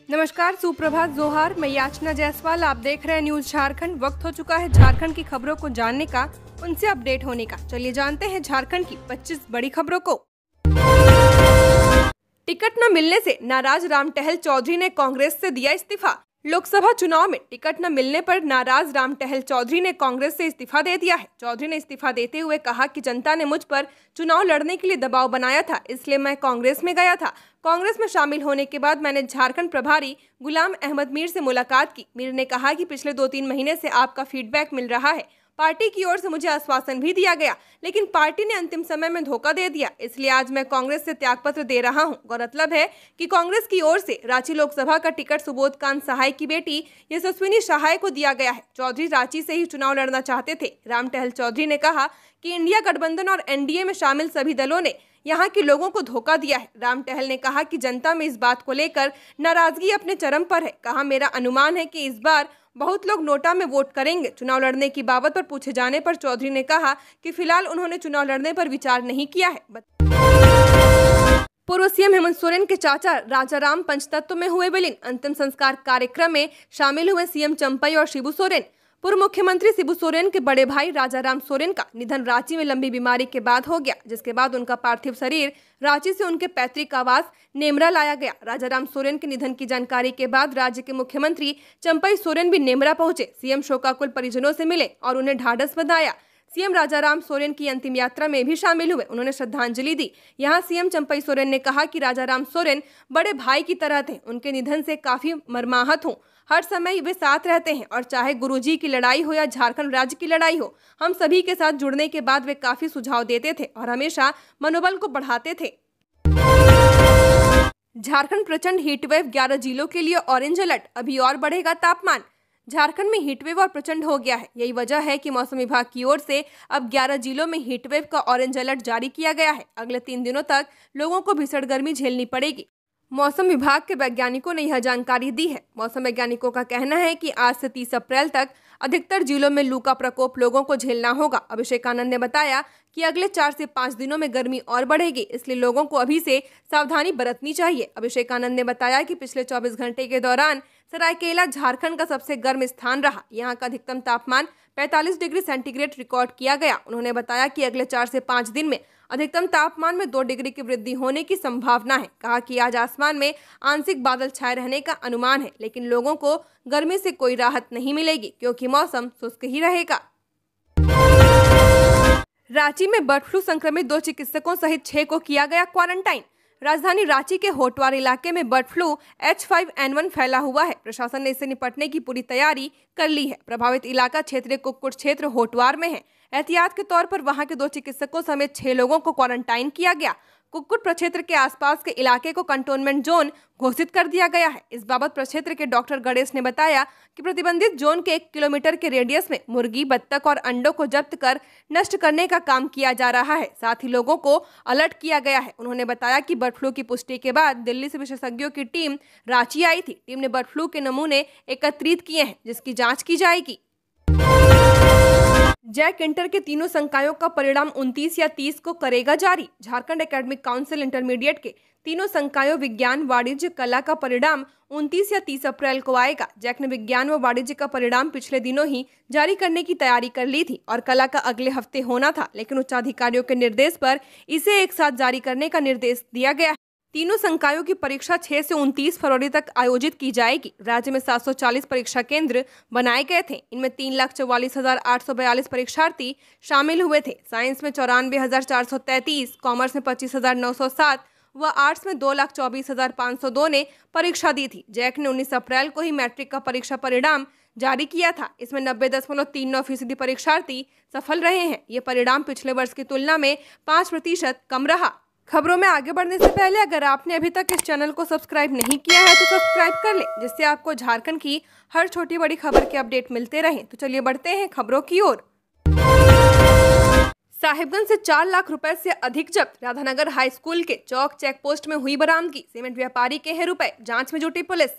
नमस्कार, सुप्रभात, जोहार। मैं याचना जायसवाल, आप देख रहे हैं न्यूज झारखंड। वक्त हो चुका है झारखंड की खबरों को जानने का, उनसे अपडेट होने का। चलिए जानते हैं झारखंड की 25 बड़ी खबरों को। टिकट न मिलने से नाराज राम टहल चौधरी ने कांग्रेस से दिया इस्तीफा। लोकसभा चुनाव में टिकट न मिलने पर नाराज राम टहल चौधरी ने कांग्रेस से इस्तीफा दे दिया है। चौधरी ने इस्तीफा देते हुए कहा कि जनता ने मुझ पर चुनाव लड़ने के लिए दबाव बनाया था, इसलिए मैं कांग्रेस में गया था। कांग्रेस में शामिल होने के बाद मैंने झारखंड प्रभारी गुलाम अहमद मीर से मुलाकात की। मीर ने कहा कि पिछले 2-3 महीने से आपका फीडबैक मिल रहा है। पार्टी की ओर से मुझे आश्वासन भी दिया गया, लेकिन पार्टी ने अंतिम समय में धोखा दे दिया, इसलिए आज मैं कांग्रेस से त्यागपत्र दे रहा हूं। गौरतलब है कि कांग्रेस की ओर से रांची लोकसभा का टिकट सुबोध कांत सहाय की बेटी यशस्विनी सहाय को दिया गया है। चौधरी रांची से ही चुनाव लड़ना चाहते थे। राम टहल चौधरी ने कहा कि इंडिया गठबंधन और एनडीए में शामिल सभी दलों ने यहाँ के लोगों को धोखा दिया है। राम टहल ने कहा कि जनता में इस बात को लेकर नाराजगी अपने चरम पर है। कहा, मेरा अनुमान है कि इस बार बहुत लोग नोटा में वोट करेंगे। चुनाव लड़ने की बाबत पर पूछे जाने पर चौधरी ने कहा कि फिलहाल उन्होंने चुनाव लड़ने पर विचार नहीं किया है। पूर्व सीएम हेमंत सोरेन के चाचा राजाराम पंचतत्व में हुए विलीन। अंतिम संस्कार कार्यक्रम में शामिल हुए सीएम चंपई और शिबू सोरेन। पूर्व मुख्यमंत्री शिबू सोरेन के बड़े भाई राजाराम सोरेन का निधन रांची में लंबी बीमारी के बाद हो गया, जिसके बाद उनका पार्थिव शरीर रांची से उनके पैतृक आवास नेमरा लाया गया। राजाराम सोरेन के निधन की जानकारी के बाद राज्य के मुख्यमंत्री चंपई सोरेन भी नेमरा पहुंचे। सीएम शोकाकुल परिजनों से मिले और उन्हें ढाढ़स बंधाया। सीएम राजाराम सोरेन की अंतिम यात्रा में भी शामिल हुए। उन्होंने श्रद्धांजलि दी। यहाँ सीएम चंपई सोरेन ने कहा कि राजाराम सोरेन बड़े भाई की तरह थे। उनके निधन से काफी मर्माहत हूँ। हर समय वे साथ रहते हैं और चाहे गुरुजी की लड़ाई हो या झारखंड राज्य की लड़ाई हो, हम सभी के साथ जुड़ने के बाद वे काफी सुझाव देते थे और हमेशा मनोबल को बढ़ाते थे। झारखंड प्रचंड हीटवेव, 11 जिलों के लिए ऑरेंज अलर्ट। अभी और बढ़ेगा तापमान। झारखंड में हीटवेव और प्रचंड हो गया है। यही वजह है कि मौसम विभाग की ओर से अब 11 जिलों में हीटवेव का ऑरेंज अलर्ट जारी किया गया है। अगले 3 दिनों तक लोगों को भीषण गर्मी झेलनी पड़ेगी। मौसम विभाग के वैज्ञानिकों ने यह जानकारी दी है। मौसम वैज्ञानिकों का कहना है कि आज से 30 अप्रैल तक अधिकतर जिलों में लू का प्रकोप लोगों को झेलना होगा। अभिषेक आनंद ने बताया कि अगले 4 से 5 दिनों में गर्मी और बढ़ेगी, इसलिए लोगों को अभी से सावधानी बरतनी चाहिए। अभिषेक आनंद ने बताया कि पिछले 24 घंटे के दौरान सरायकेला झारखंड का सबसे गर्म स्थान रहा। यहाँ का अधिकतम तापमान 45 डिग्री सेंटीग्रेड रिकॉर्ड किया गया। उन्होंने बताया कि अगले 4 से 5 दिन में अधिकतम तापमान में 2 डिग्री की वृद्धि होने की संभावना है। कहा कि आज आसमान में आंशिक बादल छाए रहने का अनुमान है, लेकिन लोगों को गर्मी से कोई राहत नहीं मिलेगी क्योंकि मौसम शुष्क ही रहेगा। रांची में बर्ड फ्लू संक्रमित 2 चिकित्सकों सहित 6 को किया गया क्वारंटाइन। राजधानी रांची के होटवार इलाके में बर्ड फ्लू H5N1 फैला हुआ है। प्रशासन ने इससे निपटने की पूरी तैयारी कर ली है। प्रभावित इलाका क्षेत्रीय कुक्कुट क्षेत्र होटवार में है। एहतियात के तौर पर वहां के 2 चिकित्सकों समेत 6 लोगों को क्वारंटाइन किया गया। कुक्कुट प्रक्षेत्र के आसपास के इलाके को कंटोनमेंट जोन घोषित कर दिया गया है। इस बाबत प्रक्षेत्र के डॉक्टर गणेश ने बताया कि प्रतिबंधित जोन के 1 किलोमीटर के रेडियस में मुर्गी, बत्तख और अंडों को जब्त कर नष्ट करने का काम किया जा रहा है। साथ ही लोगों को अलर्ट किया गया है। उन्होंने बताया कि बर्ड फ्लू की पुष्टि के बाद दिल्ली से विशेषज्ञों की टीम रांची आई थी। टीम ने बर्ड फ्लू के नमूने एकत्रित किए हैं, जिसकी जाँच की जाएगी। जैक इंटर के तीनों संकायों का परिणाम 29 या 30 को करेगा जारी। झारखंड एकेडमिक काउंसिल इंटरमीडिएट के तीनों संकायों विज्ञान, वाणिज्य, कला का परिणाम 29 या 30 अप्रैल को आएगा। जैक ने विज्ञान व वाणिज्य का परिणाम पिछले दिनों ही जारी करने की तैयारी कर ली थी और कला का अगले हफ्ते होना था, लेकिन उच्चाधिकारियों के निर्देश पर इसे एक साथ जारी करने का निर्देश दिया गया है। तीनों संकायों की परीक्षा 6 से 29 फरवरी तक आयोजित की जाएगी। राज्य में 740 परीक्षा केंद्र बनाए गए थे। इनमें 3,44,842 परीक्षार्थी शामिल हुए थे। साइंस में 94,433, कॉमर्स में 25,907 व आर्ट्स में 2,24,502 ने परीक्षा दी थी। जैक ने 19 अप्रैल को ही मैट्रिक का परीक्षा परिणाम जारी किया था। इसमें 90.39% परीक्षार्थी सफल रहे हैं। ये परिणाम पिछले वर्ष की तुलना में 5% कम रहा। खबरों में आगे बढ़ने से पहले अगर आपने अभी तक इस चैनल को सब्सक्राइब नहीं किया है तो सब्सक्राइब कर ले, जिससे आपको झारखंड की हर छोटी बड़ी खबर के अपडेट मिलते रहें। तो चलिए बढ़ते हैं खबरों की ओर। साहिबगंज से 4 लाख रुपए से अधिक जब्त। राधानगर हाई स्कूल के चौक चेक पोस्ट में हुई बरामदगी। सीमेंट व्यापारी के हैं रुपए। जांच में जुटी पुलिस।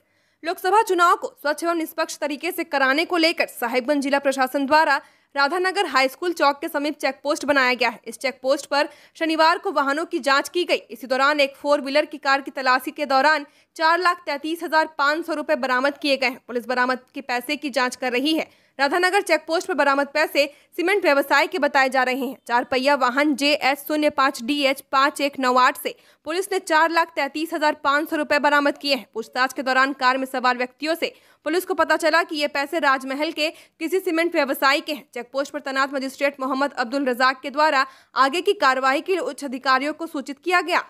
लोकसभा चुनाव को स्वच्छ एवं निष्पक्ष तरीके से कराने को लेकर साहिबगंज जिला प्रशासन द्वारा राधानगर हाई स्कूल चौक के समीप चेक पोस्ट बनाया गया है। इस चेक पोस्ट पर शनिवार को वाहनों की जांच की गई। इसी दौरान एक 4 व्हीलर की कार की तलाशी के दौरान 4,33,500 रुपए बरामद किए गए हैं। पुलिस बरामद के पैसे की जांच कर रही है। राधानगर चेक पोस्ट पर बरामद पैसे सीमेंट व्यवसाय के बताए जा रहे हैं। 4 पहिया वाहन JS05DH 5198 से पुलिस ने 4,33,500 रुपए बरामद किए हैं। पूछताछ के दौरान कार में सवार व्यक्तियों से पुलिस को पता चला कि ये पैसे राजमहल के किसी सीमेंट व्यवसायी के हैं। चेक पोस्ट पर तैनात मजिस्ट्रेट मोहम्मद अब्दुल रजाक के द्वारा आगे की कार्रवाई के लिए उच्च अधिकारियों को सूचित किया गया।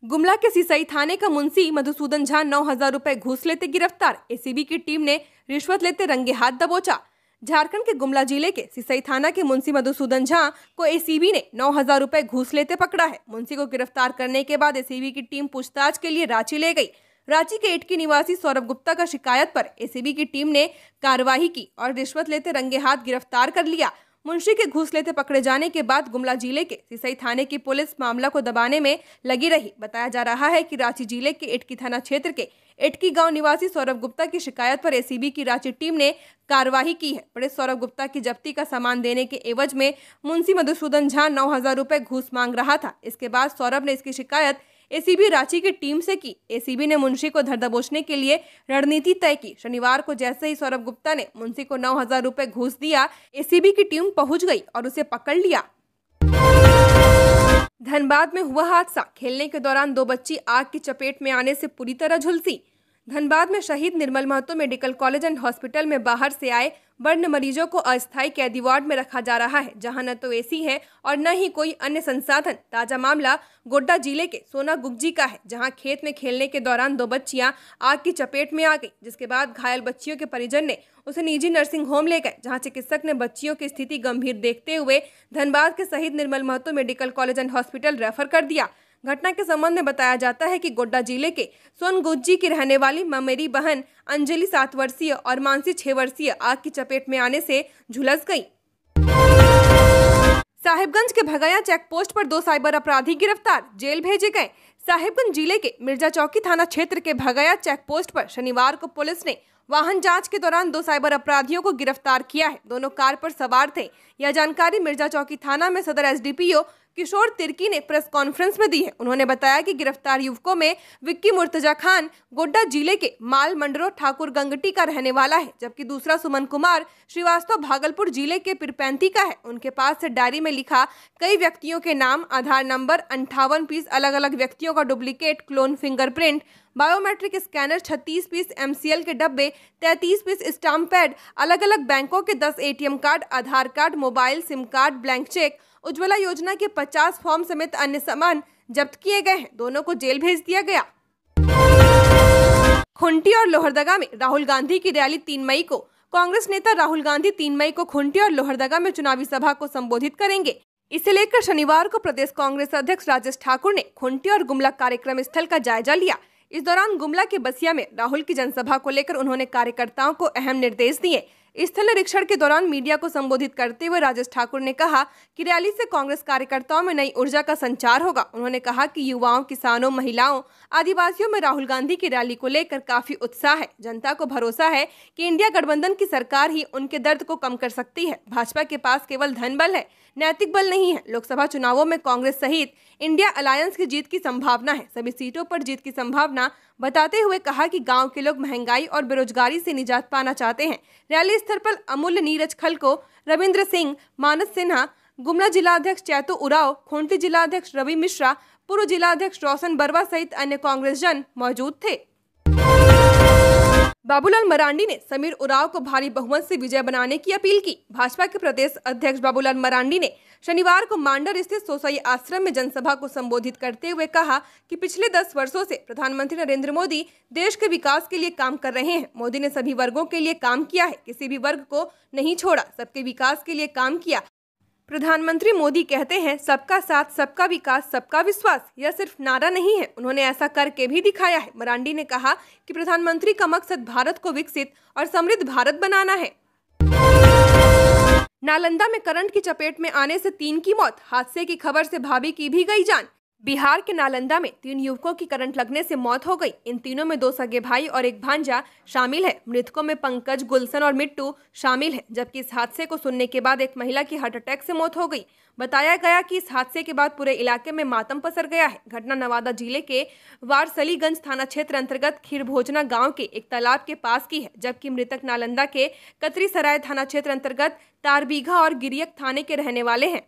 गुमला के सिसई थाने का मुंशी मधुसूदन झा 9,000 रुपए घूस लेते गिरफ्तार। एसीबी की टीम ने रिश्वत लेते रंगे हाथ दबोचा। झारखंड के गुमला जिले के सिसई थाना के मुंशी मधुसूदन झा को एसीबी ने 9,000 रुपए घूस लेते पकड़ा है। मुंशी को गिरफ्तार करने के बाद एसीबी की टीम पूछताछ के लिए रांची ले गई। रांची के एटकी निवासी सौरभ गुप्ता का शिकायत पर एसीबी की टीम ने कार्रवाई की और रिश्वत लेते रंगे हाथ गिरफ्तार कर लिया। मुंशी के घूस लेते पकड़े जाने के बाद गुमला जिले के सिसई थाने की पुलिस मामला को दबाने में लगी रही। बताया जा रहा है कि रांची जिले के एटकी थाना क्षेत्र के एटकी गांव निवासी सौरभ गुप्ता की शिकायत पर एसीबी की रांची टीम ने कार्रवाई की है। पुलिस सौरभ गुप्ता की जब्ती का सामान देने के एवज में मुंशी मधुसूदन झा 9,000 रुपए घूस मांग रहा था। इसके बाद सौरभ ने इसकी शिकायत एसीबी रांची की टीम से की। एसीबी ने मुंशी को धर दबोचने के लिए रणनीति तय की। शनिवार को जैसे ही सौरभ गुप्ता ने मुंशी को 9,000 रुपए घूस दिया, एसीबी की टीम पहुंच गई और उसे पकड़ लिया। धनबाद में हुआ हादसा। खेलने के दौरान 2 बच्ची आग की चपेट में आने से पूरी तरह झुलसी। धनबाद में Shaheed Nirmal Mahto medical college and hospital में बाहर से आए बर्न मरीजों को अस्थायी कैदी वार्ड में रखा जा रहा है, जहां न तो एसी है और न ही कोई अन्य संसाधन। ताजा मामला गोड्डा जिले के सोना गुग्जी का है, जहां खेत में खेलने के दौरान 2 बच्चियां आग की चपेट में आ गई, जिसके बाद घायल बच्चियों के परिजन ने उसे निजी नर्सिंग होम ले गए, जहां चिकित्सक ने बच्चियों की स्थिति गंभीर देखते हुए धनबाद के Shaheed Nirmal Mahto medical college and hospital refer कर दिया। घटना के संबंध में बताया जाता है कि गोड्डा जिले के सोनगुज्जी की रहने वाली ममेरी बहन अंजलि 7 वर्षीय और मानसी 6 वर्षीय आग की चपेट में आने से झुलस गई। साहिबगंज के भगया चेक पोस्ट पर 2 साइबर अपराधी गिरफ्तार, जेल भेजे गए। साहिबगंज जिले के मिर्जा चौकी थाना क्षेत्र के भगया चेक पोस्ट पर शनिवार को पुलिस ने वाहन जांच के दौरान 2 साइबर अपराधियों को गिरफ्तार किया है। दोनों कार पर सवार थे। यह जानकारी मिर्जा चौकी थाना में सदर एसडीपीओ किशोर तिर्की ने प्रेस कॉन्फ्रेंस में दी है। उन्होंने बताया कि गिरफ्तार युवकों में विक्की मुर्तजा खान गोड्डा जिले के माल मंडरो ठाकुर गंगटी का रहने वाला है, जबकि दूसरा सुमन कुमार श्रीवास्तव भागलपुर जिले के पिरपैंती का है। उनके पास से डायरी में लिखा कई व्यक्तियों के नाम, आधार नंबर, 58 पीस अलग अलग व्यक्तियों का duplicate clone fingerprint, biometric scanner, 36 piece MCL के डब्बे, 33 पीस स्टाम्प पैड, अलग अलग बैंकों के 10 ATM card, Aadhaar card, mobile sim card, blank cheque, Ujjwala Yojana के 50 फॉर्म समेत अन्य सामान जब्त किए गए हैं। दोनों को जेल भेज दिया गया। खुंटी और लोहरदगा में राहुल गांधी की रैली 3 मई को। कांग्रेस नेता राहुल गांधी 3 मई को खुंटी और लोहरदगा में चुनावी सभा को संबोधित करेंगे। इसे लेकर शनिवार को प्रदेश कांग्रेस अध्यक्ष राजेश ठाकुर ने खुंटी और गुमला कार्यक्रम स्थल का जायजा लिया। इस दौरान गुमला के बसिया में राहुल की जनसभा को लेकर उन्होंने कार्यकर्ताओं को अहम निर्देश दिए। स्थल निरीक्षण के दौरान मीडिया को संबोधित करते हुए राजेश ठाकुर ने कहा कि रैली से कांग्रेस कार्यकर्ताओं में नई ऊर्जा का संचार होगा। उन्होंने कहा कि युवाओं, किसानों, महिलाओं, आदिवासियों में राहुल गांधी की रैली को लेकर काफी उत्साह है। जनता को भरोसा है कि इंडिया गठबंधन की सरकार ही उनके दर्द को कम कर सकती है। भाजपा के पास केवल धन बल है, नैतिक बल नहीं है। लोकसभा चुनावों में कांग्रेस सहित इंडिया अलायंस की जीत की संभावना है। सभी सीटों पर जीत की संभावना बताते हुए कहा कि गांव के लोग महंगाई और बेरोजगारी से निजात पाना चाहते हैं। रैली स्थल पर अमूल्य नीरज खलको, रविंद्र सिंह, मानस सिन्हा, गुमला जिलाध्यक्ष चैतु उराव, खूंटी जिलाध्यक्ष रवि मिश्रा, पूर्व जिलाध्यक्ष रोशन बरवा सहित अन्य कांग्रेस जन मौजूद थे। बाबूलाल मरांडी ने समीर उरांव को भारी बहुमत से विजय बनाने की अपील की। भाजपा के प्रदेश अध्यक्ष बाबूलाल मरांडी ने शनिवार को मांडर स्थित सोसाई आश्रम में जनसभा को संबोधित करते हुए कहा कि पिछले 10 वर्षों से प्रधानमंत्री नरेंद्र मोदी देश के विकास के लिए काम कर रहे हैं। मोदी ने सभी वर्गों के लिए काम किया है, किसी भी वर्ग को नहीं छोड़ा, सबके विकास के लिए काम किया। प्रधानमंत्री मोदी कहते हैं सबका साथ, सबका विकास, सबका विश्वास। यह सिर्फ नारा नहीं है, उन्होंने ऐसा करके भी दिखाया है। मरांडी ने कहा कि प्रधानमंत्री का मकसद भारत को विकसित और समृद्ध भारत बनाना है। नालंदा में करंट की चपेट में आने से 3 की मौत। हादसे की खबर से भाभी की भी गई जान। बिहार के नालंदा में 3 युवकों की करंट लगने से मौत हो गई। इन तीनों में 2 सगे भाई और एक भांजा शामिल है। मृतकों में पंकज, गुलशन और मिट्टू शामिल है, जबकि इस हादसे को सुनने के बाद एक महिला की हार्ट अटैक से मौत हो गई। बताया गया कि इस हादसे के बाद पूरे इलाके में मातम पसर गया है। घटना नवादा जिले के वारसलीगंज थाना क्षेत्र अंतर्गत खीरभोजना गाँव के एक तालाब के पास की है, जबकि मृतक नालंदा के कतरीसराय थाना क्षेत्र अंतर्गत तारबीघा और गिरियक थाने के रहने वाले हैं।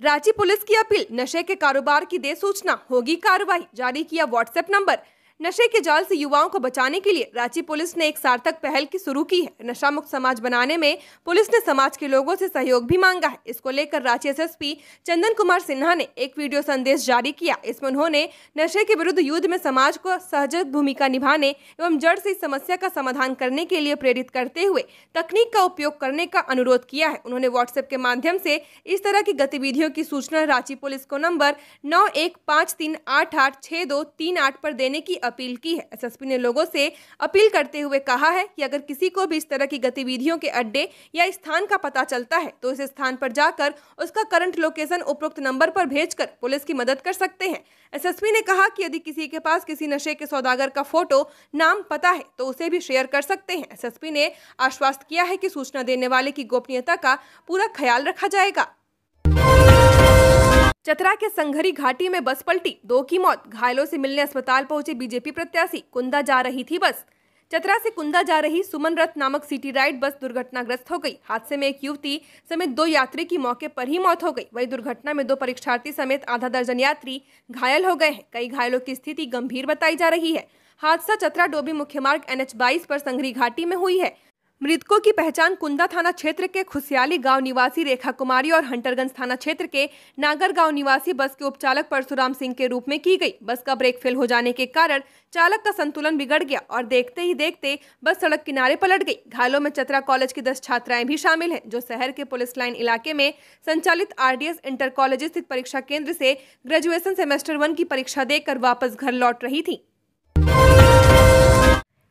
रांची पुलिस की अपील, नशे के कारोबार की दे सूचना, होगी कार्रवाई। जारी किया व्हाट्सएप नंबर। नशे के जाल से युवाओं को बचाने के लिए रांची पुलिस ने एक सार्थक पहल की शुरू की है। नशा मुक्त समाज बनाने में पुलिस ने समाज के लोगों से सहयोग भी मांगा है। इसको लेकर रांची एसएसपी चंदन कुमार सिन्हा ने एक वीडियो संदेश जारी किया। इसमें उन्होंने नशे के विरुद्ध युद्ध में समाज को सहज भूमिका निभाने एवं जड़ से इस समस्या का समाधान करने के लिए प्रेरित करते हुए तकनीक का उपयोग करने का अनुरोध किया है। उन्होंने व्हाट्सएप के माध्यम से इस तरह की गतिविधियों की सूचना रांची पुलिस को नंबर 9153886238 पर देने की अपील की है। एसएसपी ने लोगों से अपील करते हुए कहा है कि अगर किसी को भी इस तरह की गतिविधियों के अड्डे या स्थान का पता चलता है तो इस स्थान पर जाकर उसका करंट लोकेशन उपरोक्त नंबर पर भेजकर पुलिस की मदद कर सकते हैं। एसएसपी ने कहा कि यदि किसी के पास किसी नशे के सौदागर का फोटो, नाम, पता है तो उसे भी शेयर कर सकते हैं। एसएसपी ने आश्वस्त किया है कि सूचना देने वाले की गोपनीयता का पूरा ख्याल रखा जाएगा। चतरा के संघरी घाटी में बस पलटी, 2 की मौत। घायलों से मिलने अस्पताल पहुंचे बीजेपी प्रत्याशी। कुंदा जा रही थी बस। चतरा से कुंदा जा रही सुमन रथ नामक सिटी राइड बस दुर्घटनाग्रस्त हो गई। हादसे में एक युवती समेत 2 यात्री की मौके पर ही मौत हो गई। वही दुर्घटना में 2 परीक्षार्थी समेत आधा दर्जन यात्री घायल हो गए हैं। कई घायलों की स्थिति गंभीर बताई जा रही है। हादसा चतरा डोभी मुख्य मार्ग NH22 पर संघरी घाटी में हुई है। मृतकों की पहचान कुंदा थाना क्षेत्र के खुशियाली गांव निवासी रेखा कुमारी और हंटरगंज थाना क्षेत्र के नागर गांव निवासी बस के उपचालक परशुराम सिंह के रूप में की गई। बस का ब्रेक फेल हो जाने के कारण चालक का संतुलन बिगड़ गया और देखते ही देखते बस सड़क किनारे पलट गई। घायलों में चतरा कॉलेज की 10 छात्राएं भी शामिल हैं, जो शहर के पुलिस लाइन इलाके में संचालित RDS इंटर कॉलेज स्थित परीक्षा केंद्र से ग्रेजुएशन सेमेस्टर 1 की परीक्षा देकर वापस घर लौट रही थी।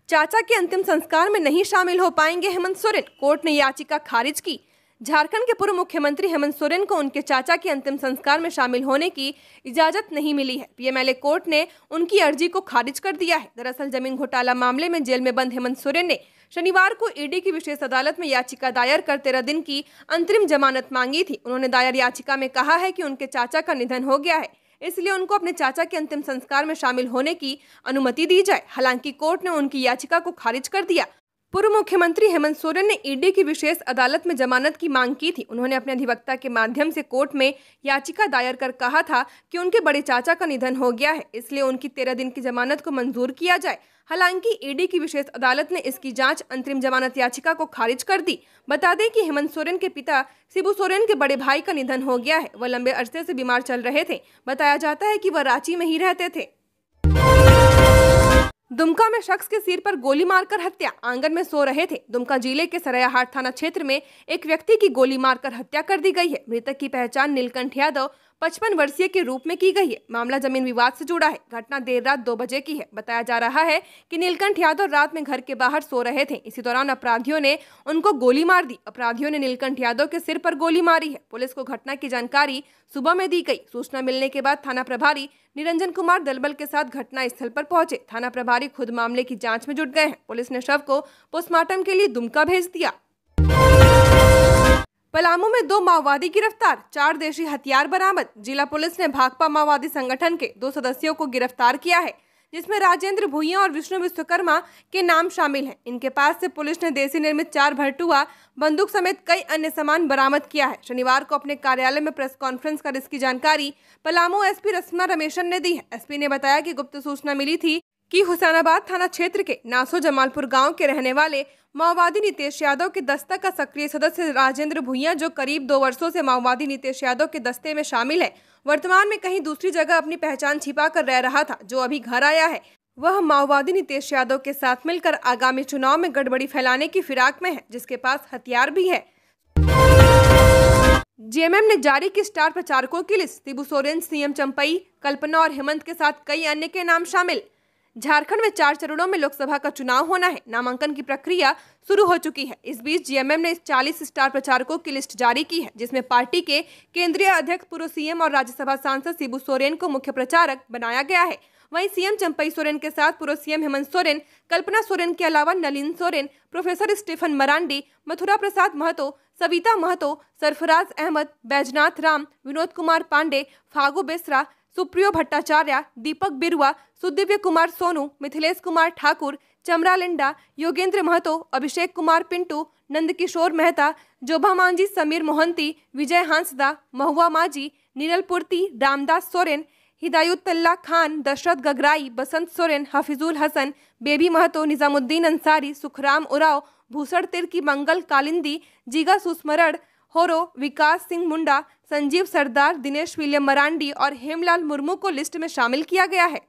चाचा के अंतिम संस्कार में नहीं शामिल हो पाएंगे हेमंत सोरेन, कोर्ट ने याचिका खारिज की। झारखंड के पूर्व मुख्यमंत्री हेमंत सोरेन को उनके चाचा के अंतिम संस्कार में शामिल होने की इजाजत नहीं मिली है। PMLA कोर्ट ने उनकी अर्जी को खारिज कर दिया है। दरअसल जमीन घोटाला मामले में जेल में बंद हेमंत सोरेन ने शनिवार को ED की विशेष अदालत में याचिका दायर कर 13 दिन की अंतरिम जमानत मांगी थी। उन्होंने दायर याचिका में कहा है कि उनके चाचा का निधन हो गया है, इसलिए उनको अपने चाचा के अंतिम संस्कार में शामिल होने की अनुमति दी जाए। हालांकि कोर्ट ने उनकी याचिका को खारिज कर दिया। पूर्व मुख्यमंत्री हेमंत सोरेन ने ED की विशेष अदालत में जमानत की मांग की थी। उन्होंने अपने अधिवक्ता के माध्यम से कोर्ट में याचिका दायर कर कहा था कि उनके बड़े चाचा का निधन हो गया है, इसलिए उनकी 13 दिन की जमानत को मंजूर किया जाए। हालांकि ED की विशेष अदालत ने इसकी जांच अंतरिम जमानत याचिका को खारिज कर दी। बता दें कि हेमंत सोरेन के पिता शिबू सोरेन के बड़े भाई का निधन हो गया है। वह लंबे अरसे से बीमार चल रहे थे। बताया जाता है कि वह रांची में ही रहते थे। दुमका में शख्स के सिर पर गोली मारकर हत्या, आंगन में सो रहे थे। दुमका जिले के सरयाहाट थाना क्षेत्र में एक व्यक्ति की गोली मारकर हत्या कर दी गई है। मृतक की पहचान नीलकंठ यादव 55 वर्षीय के रूप में की गई है। मामला जमीन विवाद से जुड़ा है। घटना देर रात 2 बजे की है। बताया जा रहा है कि नीलकंठ यादव रात में घर के बाहर सो रहे थे। इसी दौरान अपराधियों ने उनको गोली मार दी। अपराधियों ने नीलकंठ यादव के सिर पर गोली मारी है। पुलिस को घटना की जानकारी सुबह में दी गई। सूचना मिलने के बाद थाना प्रभारी निरंजन कुमार दलबल के साथ घटना स्थल पर पहुंचे। थाना प्रभारी खुद मामले की जांच में जुट गए हैं। पुलिस ने शव को पोस्टमार्टम के लिए दुमका भेज दिया। पलामू में 2 माओवादी गिरफ्तार, 4 देशी हथियार बरामद। जिला पुलिस ने भाकपा माओवादी संगठन के 2 सदस्यों को गिरफ्तार किया है, जिसमें राजेंद्र भुइया और विष्णु विश्वकर्मा के नाम शामिल हैं। इनके पास से पुलिस ने देसी निर्मित 4 भरटुआ बंदूक समेत कई अन्य सामान बरामद किया है। शनिवार को अपने कार्यालय में प्रेस कॉन्फ्रेंस कर इसकी जानकारी पलामू SP रस्मा रमेशन ने दी है। SP ने बताया कि गुप्त सूचना मिली थी कि हुसैनाबाद थाना क्षेत्र के नासो जमालपुर गांव के रहने वाले माओवादी नितेश यादव के दस्ता का सक्रिय सदस्य राजेंद्र भुइया, जो करीब 2 वर्षों से माओवादी नितेश यादव के दस्ते में शामिल है, वर्तमान में कहीं दूसरी जगह अपनी पहचान छिपा कर रह रहा था। जो अभी घर आया है वह माओवादी नितेश यादव के साथ मिलकर आगामी चुनाव में गड़बड़ी फैलाने की फिराक में है, जिसके पास हथियार भी है। JMM ने जारी की स्टार प्रचारकों की लिस्ट। शिबू सोरेन, CM चंपई, कल्पना और हेमंत के साथ कई अन्य के नाम शामिल। झारखंड में 4 चरणों में लोकसभा का चुनाव होना है। नामांकन की प्रक्रिया शुरू हो चुकी है। इस बीच जीएमएम ने 40 स्टार प्रचारकों की लिस्ट जारी की है, जिसमें पार्टी के केंद्रीय अध्यक्ष, पूर्व सीएम और राज्यसभा सांसद शिबू सोरेन को मुख्य प्रचारक बनाया गया है। वहीं सीएम चंपई सोरेन के साथ पूर्व सीएम हेमंत सोरेन, कल्पना सोरेन के अलावा नलिन सोरेन, प्रोफेसर स्टीफन मरांडी, मथुरा प्रसाद महतो, सविता महतो, सरफराज अहमद, बैजनाथ राम, विनोद कुमार पांडे, फागू बेसरा, सुप्रियो भट्टाचार्य, दीपक बिरुआ, सुदिव्य कुमार सोनू, मिथिलेश कुमार ठाकुर, चमरा लिंडा, योगेंद्र महतो, अभिषेक कुमार पिंटू, नंदकिशोर मेहता, जोभा मांझी, समीर मोहंती, विजय हांसदा, महुआ मांझी, नीरल पुर्ती, रामदास सोरेन, हिदायुत्तल्ला खान, दशरथ गगराई, बसंत सोरेन, हफीजुल हसन, बेबी महतो, निजामुद्दीन अंसारी, सुखराम उराव, भूसड़ तिर्की, मंगल कालिंदी, जीगा सुस्मरण होरो, विकास सिंह मुंडा, संजीव सरदार, दिनेश विलियम मरांडी और हेमलाल मुर्मू को लिस्ट में शामिल किया गया है।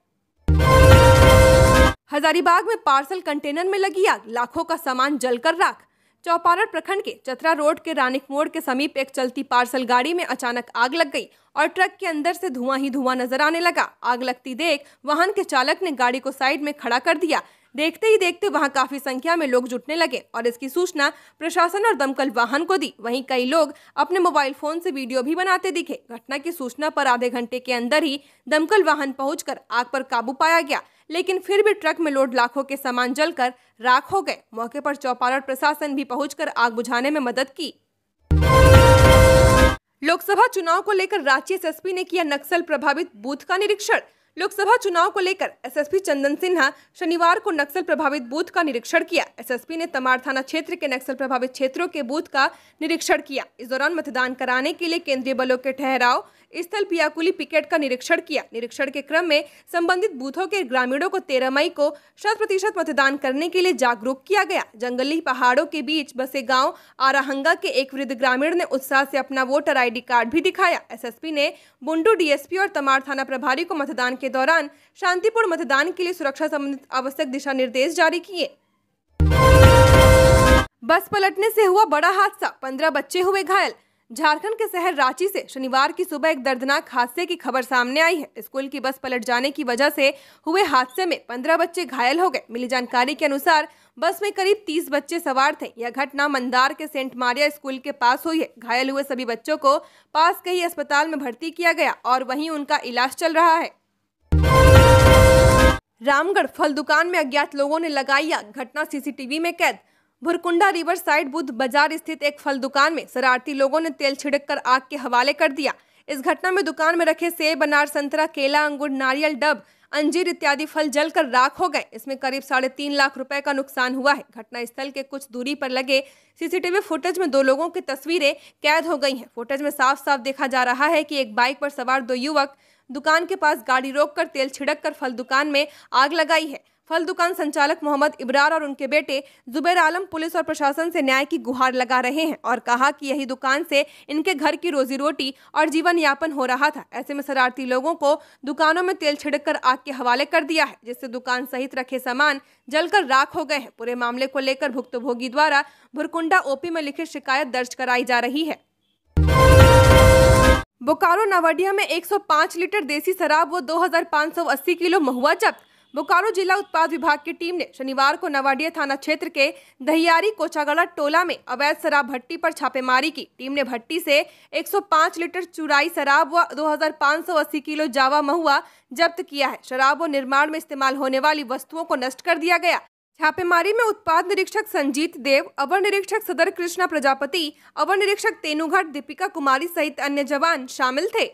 हजारीबाग में पार्सल कंटेनर में लगी आग, लाखों का सामान जलकर राख। चौपारण प्रखंड के चतरा रोड के रानिक मोड़ के समीप एक चलती पार्सल गाड़ी में अचानक आग लग गई और ट्रक के अंदर से धुआं ही धुआं नजर आने लगा। आग लगती देख वाहन के चालक ने गाड़ी को साइड में खड़ा कर दिया। देखते ही देखते वहां काफी संख्या में लोग जुटने लगे और इसकी सूचना प्रशासन और दमकल वाहन को दी। वहीं कई लोग अपने मोबाइल फोन से वीडियो भी बनाते दिखे। घटना की सूचना पर आधे घंटे के अंदर ही दमकल वाहन पहुंचकर आग पर काबू पाया गया, लेकिन फिर भी ट्रक में लोड लाखों के सामान जलकर राख हो गए। मौके पर चौपारण प्रशासन भी पहुंचकर आग बुझाने में मदद की। लोकसभा चुनाव को लेकर रांची एसएसपी ने किया नक्सल प्रभावित बूथ का निरीक्षण। लोकसभा चुनाव को लेकर एसएसपी चंदन सिन्हा शनिवार को नक्सल प्रभावित बूथ का निरीक्षण किया। एसएसपी ने तमाड़ थाना क्षेत्र के नक्सल प्रभावित क्षेत्रों के बूथ का निरीक्षण किया। इस दौरान मतदान कराने के लिए केंद्रीय बलों के ठहराव स्थल पियाकुली पिकेट का निरीक्षण किया। निरीक्षण के क्रम में संबंधित बूथों के ग्रामीणों को 13 मई को 100% मतदान करने के लिए जागरूक किया गया। जंगली पहाड़ों के बीच बसे गांव आराहंगा के एक वृद्ध ग्रामीण ने उत्साह से अपना वोटर आईडी कार्ड भी दिखाया। एसएसपी ने बुंडू डीएसपी और तमाड़ थाना प्रभारी को मतदान के दौरान शांतिपूर्ण मतदान के लिए सुरक्षा संबंधित आवश्यक दिशा निर्देश जारी किए। बस पलटने से हुआ बड़ा हादसा, 15 बच्चे हुए घायल। झारखंड के शहर रांची से शनिवार की सुबह एक दर्दनाक हादसे की खबर सामने आई है। स्कूल की बस पलट जाने की वजह से हुए हादसे में 15 बच्चे घायल हो गए। मिली जानकारी के अनुसार बस में करीब 30 बच्चे सवार थे। यह घटना मंदार के सेंट मारिया स्कूल के पास हुई है। घायल हुए सभी बच्चों को पास के ही अस्पताल में भर्ती किया गया और वहीं उनका इलाज चल रहा है। रामगढ़ फल दुकान में अज्ञात लोगों ने लगाई आग, घटना सीसीटीवी में कैद। भुरकुंडा रिवर साइड बुद्ध बाजार स्थित एक फल दुकान में शरारती लोगों ने तेल छिड़ककर आग के हवाले कर दिया। इस घटना में दुकान में रखे सेब, अनार, संतरा, केला, अंगूर, नारियल, डब, अंजीर इत्यादि फल जलकर राख हो गए। इसमें करीब 3.5 लाख रुपए का नुकसान हुआ है। घटना स्थल के कुछ दूरी पर लगे सीसीटीवी फुटेज में 2 लोगों की तस्वीरें कैद हो गई हैं। फुटेज में साफ साफ देखा जा रहा है कि एक बाइक पर सवार 2 युवक दुकान के पास गाड़ी रोककर तेल छिड़ककर फल दुकान में आग लगाई है। फल दुकान संचालक मोहम्मद इब्रार और उनके बेटे जुबैर आलम पुलिस और प्रशासन से न्याय की गुहार लगा रहे हैं और कहा कि यही दुकान से इनके घर की रोजी रोटी और जीवन यापन हो रहा था। ऐसे में शरारती लोगों को दुकानों में तेल छिड़ककर आग के हवाले कर दिया है, जिससे दुकान सहित रखे सामान जलकर राख हो गए हैं। पूरे मामले को लेकर भुक्तभोगी द्वारा भुरकुंडा ओपी में लिखित शिकायत दर्ज कराई जा रही है। बोकारो नवाडिया में 105 लीटर देसी शराब व 2580 किलो महुआ जब्त। बोकारो जिला उत्पाद विभाग की टीम ने शनिवार को नवाडिया थाना क्षेत्र के दहियारी कोचागड़ा टोला में अवैध शराब भट्टी पर छापेमारी की। टीम ने भट्टी से 105 लीटर चुराई शराब व 2580 किलो जावा महुआ जब्त किया है। शराब व निर्माण में इस्तेमाल होने वाली वस्तुओं को नष्ट कर दिया गया। छापेमारी में उत्पाद निरीक्षक संजीत देव, अवर निरीक्षक सदर कृष्णा प्रजापति, अवर निरीक्षक तेनुघाट दीपिका कुमारी सहित अन्य जवान शामिल थे।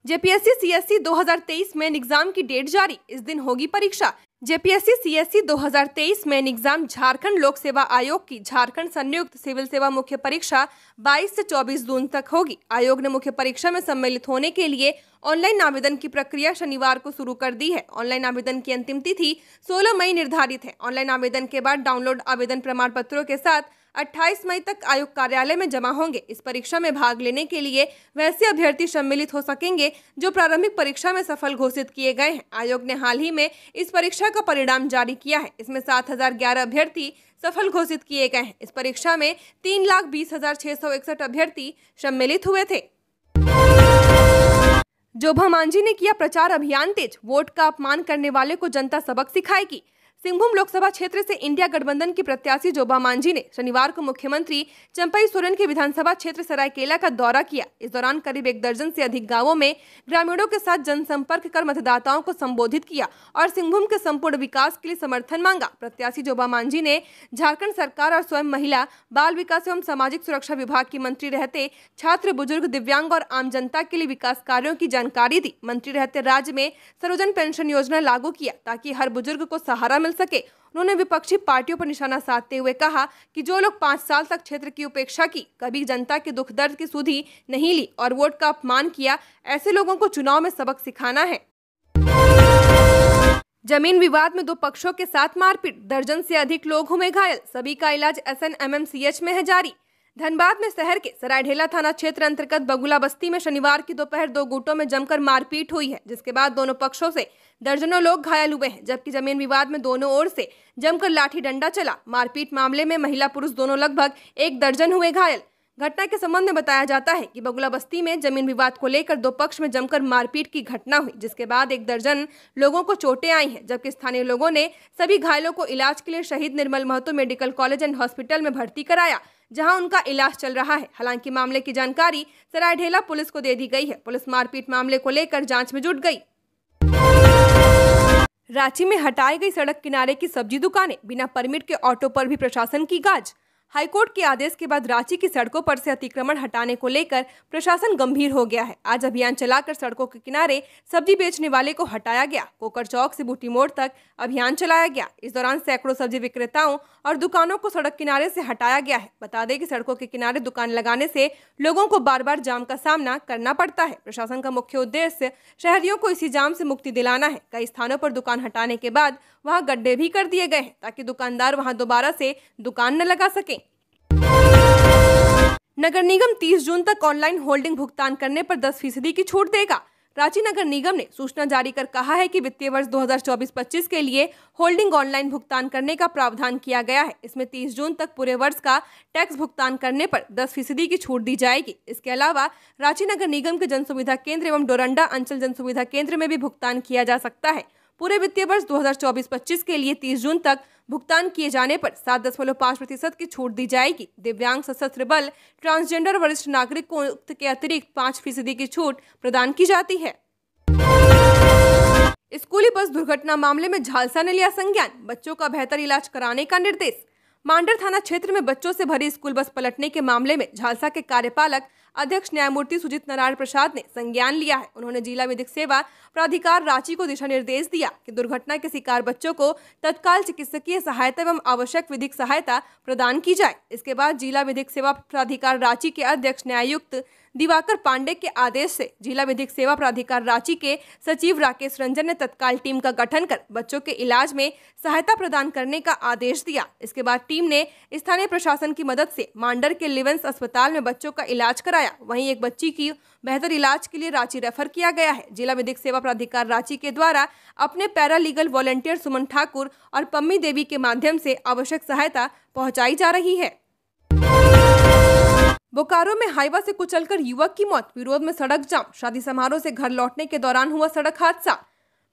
जेपीएससी सीएससी 2023 मेन एग्जाम की डेट जारी, इस दिन होगी परीक्षा। JPSC CSC 2023 main exam Jharkhand लोक सेवा आयोग की झारखंड संयुक्त सिविल सेवा मुख्य परीक्षा 22 से 24 जून तक होगी। आयोग ने मुख्य परीक्षा में सम्मिलित होने के लिए ऑनलाइन आवेदन की प्रक्रिया शनिवार को शुरू कर दी है। ऑनलाइन आवेदन की अंतिम तिथि 16 मई निर्धारित है। ऑनलाइन आवेदन के बाद डाउनलोड आवेदन प्रमाण पत्रों के साथ 28 मई तक आयोग कार्यालय में जमा होंगे। इस परीक्षा में भाग लेने के लिए वैसे अभ्यर्थी सम्मिलित हो सकेंगे जो प्रारंभिक परीक्षा में सफल घोषित किए गए हैं। आयोग ने हाल ही में इस परीक्षा का परिणाम जारी किया है। इसमें 7011 अभ्यर्थी सफल घोषित किए गए हैं। इस परीक्षा में 3,20,661 अभ्यर्थी सम्मिलित हुए थे। जोभा मांझी ने किया प्रचार अभियान तेज, वोट का अपमान करने वाले को जनता सबक सिखाएगी। सिंहभूम लोकसभा क्षेत्र से इंडिया गठबंधन की प्रत्याशी जोभा मांझी ने शनिवार को मुख्यमंत्री चंपई सोरेन के विधानसभा क्षेत्र सरायकेला का दौरा किया। इस दौरान करीब 1 दर्जन से अधिक गांवों में ग्रामीणों के साथ जनसंपर्क कर मतदाताओं को संबोधित किया और सिंहभूम के संपूर्ण विकास के लिए समर्थन मांगा। प्रत्याशी जोभा मांझी ने झारखंड सरकार और स्वयं महिला, बाल विकास एवं सामाजिक सुरक्षा विभाग की मंत्री रहते छात्र, बुजुर्ग, दिव्यांग और आम जनता के लिए विकास कार्यों की जानकारी दी। मंत्री रहते राज्य में सर्वजन पेंशन योजना लागू किया ताकि हर बुजुर्ग को सहारा सके। उन्होंने विपक्षी पार्टियों पर निशाना साधते हुए कहा कि जो लोग 5 साल तक क्षेत्र की उपेक्षा की, कभी जनता के दुख दर्द की सुधि नहीं ली और वोट का अपमान किया, ऐसे लोगों को चुनाव में सबक सिखाना है। जमीन विवाद में 2 पक्षों के साथ मारपीट, दर्जन से अधिक लोग हुए घायल, सभी का इलाज SNMMCH में है जारी। धनबाद में शहर के सरायढेला थाना क्षेत्र अंतर्गत बगुला बस्ती में शनिवार की दोपहर 2 गुटों में जमकर मारपीट हुई है, जिसके बाद दोनों पक्षों से दर्जनों लोग घायल हुए हैं, जबकि जमीन विवाद में दोनों ओर से जमकर लाठी डंडा चला। मारपीट मामले में महिला पुरुष दोनों लगभग 1 दर्जन हुए घायल। घटना के संबंध में बताया जाता है कि बगुला बस्ती में जमीन विवाद को लेकर 2 पक्ष में जमकर मारपीट की घटना हुई, जिसके बाद 1 दर्जन लोगों को चोटें आई हैं, जबकि स्थानीय लोगों ने सभी घायलों को इलाज के लिए Shaheed Nirmal Mahto medical college and hospital में भर्ती कराया, जहां उनका इलाज चल रहा है। हालांकि मामले की जानकारी सरायढेला पुलिस को दे दी गई है। पुलिस मारपीट मामले को लेकर जांच में जुट गई। रांची में हटाई गई सड़क किनारे की सब्जी दुकानें, बिना परमिट के ऑटो पर भी प्रशासन की गाज। हाईकोर्ट के आदेश के बाद रांची की सड़कों पर से अतिक्रमण हटाने को लेकर प्रशासन गंभीर हो गया है। आज अभियान चलाकर सड़कों के किनारे सब्जी बेचने वाले को हटाया गया। कोकर चौक से बूटी मोड़ तक अभियान चलाया गया। इस दौरान सैकड़ों सब्जी विक्रेताओं और दुकानों को सड़क किनारे से हटाया गया है। बता दें कि सड़कों के किनारे दुकान लगाने से लोगों को बार बार जाम का सामना करना पड़ता है। प्रशासन का मुख्य उद्देश्य शहरियों को इसी जाम से मुक्ति दिलाना है। कई स्थानों पर दुकान हटाने के बाद वहां गड्ढे भी कर दिए गए हैं ताकि दुकानदार वहां दोबारा से दुकान न लगा सकें। नगर निगम 30 जून तक ऑनलाइन होल्डिंग भुगतान करने पर 10% की छूट देगा। रांची नगर निगम ने सूचना जारी कर कहा है कि वित्तीय वर्ष 2024-25 के लिए होल्डिंग ऑनलाइन भुगतान करने का प्रावधान किया गया है। इसमें 30 जून तक पूरे वर्ष का टैक्स भुगतान करने पर 10% की छूट दी जाएगी। इसके अलावा रांची नगर निगम के जन सुविधा केंद्र एवं डोरंडा अंचल जन सुविधा केंद्र में भी भुगतान किया जा सकता है। पूरे वित्तीय वर्ष 2024-25 के लिए 30 जून तक भुगतान किए जाने पर 7.5% की छूट दी जाएगी। दिव्यांग, सशस्त्र बल, ट्रांसजेंडर, वरिष्ठ नागरिक को के अतिरिक्त 5% की छूट प्रदान की जाती है। स्कूली बस दुर्घटना मामले में झालसा ने लिया संज्ञान, बच्चों का बेहतर इलाज कराने का निर्देश। मांडर थाना क्षेत्र में बच्चों से भरी स्कूल बस पलटने के मामले में झालसा के कार्यपालक अध्यक्ष न्यायमूर्ति सुजीत नारायण प्रसाद ने संज्ञान लिया है। उन्होंने जिला विधिक सेवा प्राधिकार रांची को दिशा निर्देश दिया कि दुर्घटना के शिकार बच्चों को तत्काल चिकित्सकीय सहायता एवं आवश्यक विधिक सहायता प्रदान की जाए। इसके बाद जिला विधिक सेवा प्राधिकार रांची के अध्यक्ष न्यायायुक्त दिवाकर पांडे के आदेश से जिला विधिक सेवा प्राधिकार रांची के सचिव राकेश रंजन ने तत्काल टीम का गठन कर बच्चों के इलाज में सहायता प्रदान करने का आदेश दिया। इसके बाद टीम ने स्थानीय प्रशासन की मदद से मांडर के लिवेंस अस्पताल में बच्चों का इलाज कराया। वहीं एक बच्ची की बेहतर इलाज के लिए रांची रेफर किया गया है। जिला विधिक सेवा प्राधिकार रांची के द्वारा अपने पैरा लीगल वॉलंटियर सुमन ठाकुर और पम्मी देवी के माध्यम से आवश्यक सहायता पहुंचाई जा रही है। बोकारो में हाईवा से कुचलकर युवक की मौत, विरोध में सड़क जाम। शादी समारोह से घर लौटने के दौरान हुआ सड़क हादसा।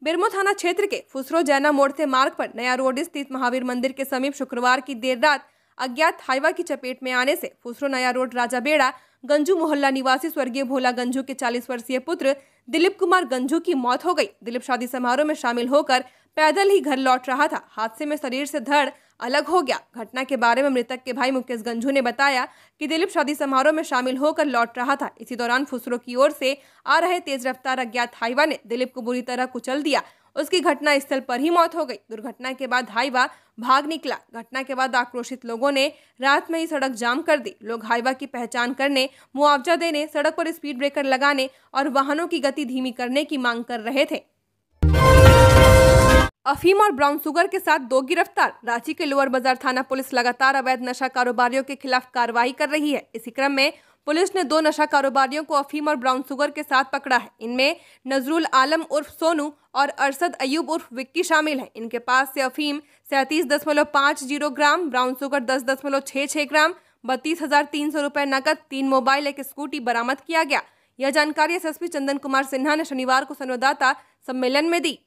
बिरमो थाना क्षेत्र के फुसरो जैना मोड़ से मार्ग पर नया रोड स्थित महावीर मंदिर के समीप शुक्रवार की देर रात अज्ञात हाईवा की चपेट में आने से फुसरो नया रोड राजा बेड़ा गंजू मोहल्ला निवासी स्वर्गीय भोला गंजू के 40 वर्षीय पुत्र दिलीप कुमार गंजू की मौत हो गई। दिलीप शादी समारोह में शामिल होकर पैदल ही घर लौट रहा था। हादसे में शरीर से धड़ अलग हो गया। घटना के बारे में मृतक के भाई मुकेश गंजू ने बताया कि दिलीप शादी समारोह में शामिल होकर लौट रहा था। इसी दौरान फुसरो की ओर से आ रहे तेज रफ्तार अज्ञात हाईवा ने दिलीप को बुरी तरह कुचल दिया। उसकी घटना स्थल पर ही मौत हो गई। दुर्घटना के बाद हाईवा भाग निकला। घटना के बाद आक्रोशित लोगों ने रात में ही सड़क जाम कर दी। लोग हाईवा की पहचान करने, मुआवजा देने, सड़क पर स्पीड ब्रेकर लगाने और वाहनों की गति धीमी करने की मांग कर रहे थे। अफीम और ब्राउन शुगर के साथ 2 गिरफ्तार। रांची के लोअर बाजार थाना पुलिस लगातार अवैध नशा कारोबारियों के खिलाफ कार्रवाई कर रही है। इसी क्रम में पुलिस ने 2 नशा कारोबारियों को अफीम और ब्राउन शुगर के साथ पकड़ा है। इनमें नजरुल आलम उर्फ सोनू और अरशद अयूब उर्फ विक्की शामिल है। इनके पास से अफीम 37.50 ग्राम, ब्राउन शुगर 10.66 ग्राम, 32,300 रुपए नकद, 3 मोबाइल, 1 स्कूटी बरामद किया गया। यह जानकारी एसएसपी चंदन कुमार सिन्हा ने शनिवार को संवाददाता सम्मेलन में दी।